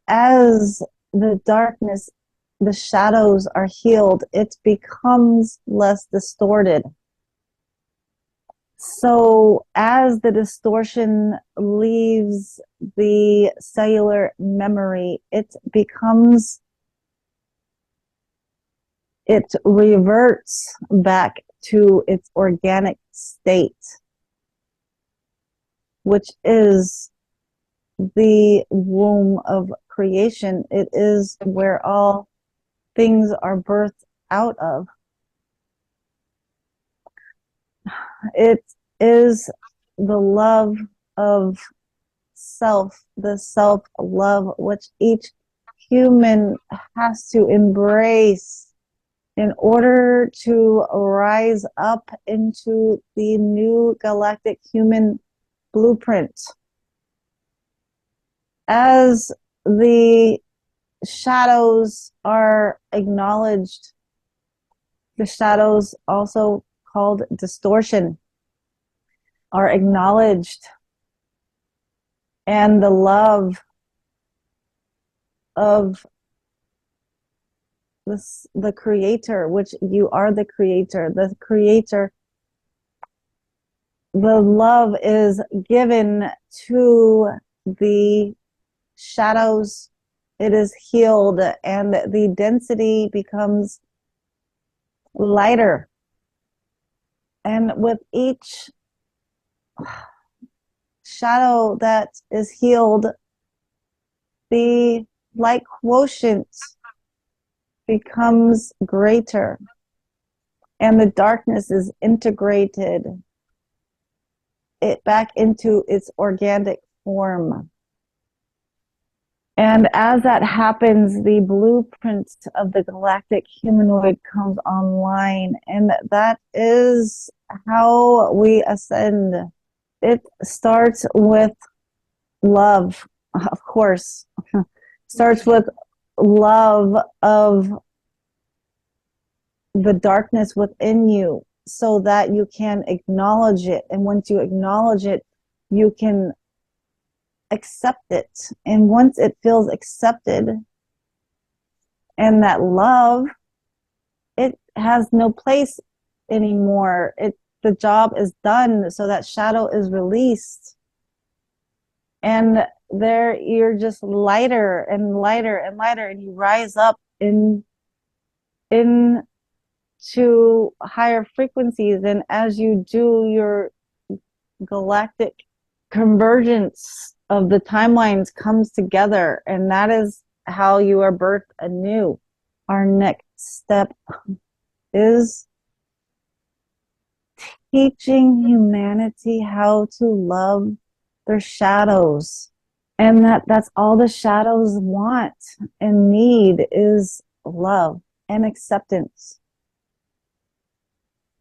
as the darkness, the shadows are healed, it becomes less distorted. So as the distortion leaves the cellular memory, it reverts back to its organic state, which is the womb of creation. It is where all things are birthed out of. It is the love of self, the self-love which each human has to embrace in order to rise up into the new galactic human blueprint. As the shadows are acknowledged, the shadows, also called distortion, are acknowledged, and the love of the creator, which you are the creator, the love is given to the shadows. It is healed, and the density becomes lighter. And with each shadow that is healed, the light quotient becomes greater, and the darkness is integrated back into its organic form. And as that happens, the blueprint of the galactic humanoid comes online, and that is how we ascend. It starts with love, of course. Starts with love of the darkness within you, so that you can acknowledge it. And once you acknowledge it, you can accept it. And once it feels accepted, and that love, it has no place anymore. The job is done, so that shadow is released. And there you're just lighter and lighter and lighter, and you rise up into higher frequencies. And as you do, your galactic convergence of the timelines comes together, and that is how you are birthed anew. Our next step is teaching humanity how to love their shadows. And that's all the shadows want and need, is love and acceptance.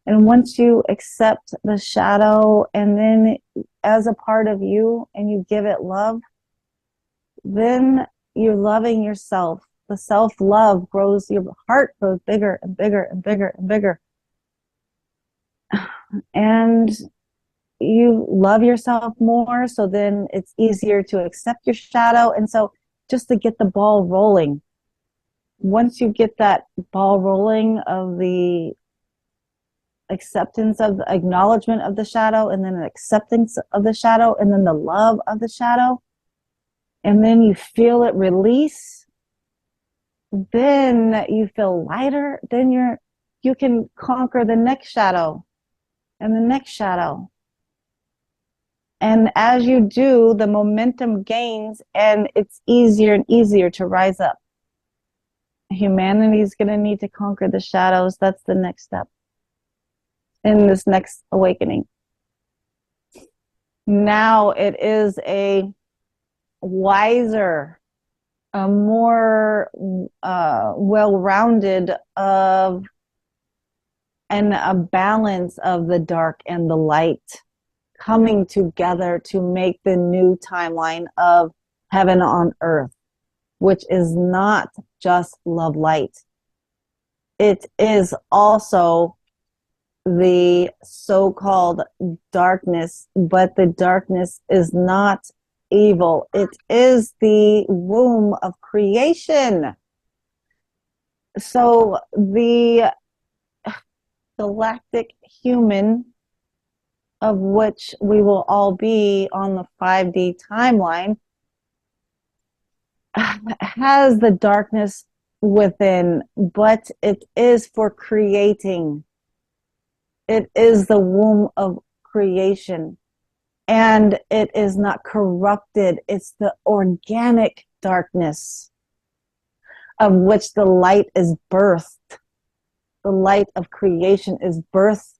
And once you accept the shadow, and then as a part of you, and you give it love, then you're loving yourself. The self-love grows, your heart grows bigger and bigger and bigger and bigger. And you love yourself more, so then it's easier to accept your shadow. And so just to get the ball rolling, once you get that ball rolling of the acceptance, of the acknowledgement of the shadow, and then an acceptance of the shadow, and then the love of the shadow, and then you feel it release, then you feel lighter. Then you can conquer the next shadow and the next shadow. And as you do, the momentum gains, and it's easier and easier to rise up. Humanity is going to need to conquer the shadows. That's the next step in this next awakening. Now it is a wiser, a more well-rounded and a balance of the dark and the light coming together to make the new timeline of heaven on earth, which is not just love light. It is also the so-called darkness, but the darkness is not evil. It is the womb of creation. So the galactic human, of which we will all be on the 5D timeline, has the darkness within, but it is for creating. It is the womb of creation, and it is not corrupted. It's the organic darkness of which the light is birthed. The light of creation is birthed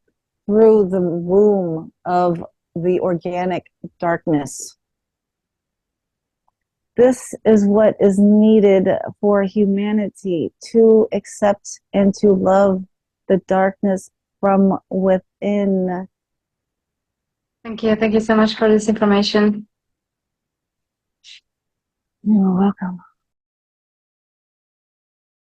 through the womb of the organic darkness. This is what is needed for humanity to accept and to love the darkness from within. Thank you. Thank you so much for this information. You're welcome.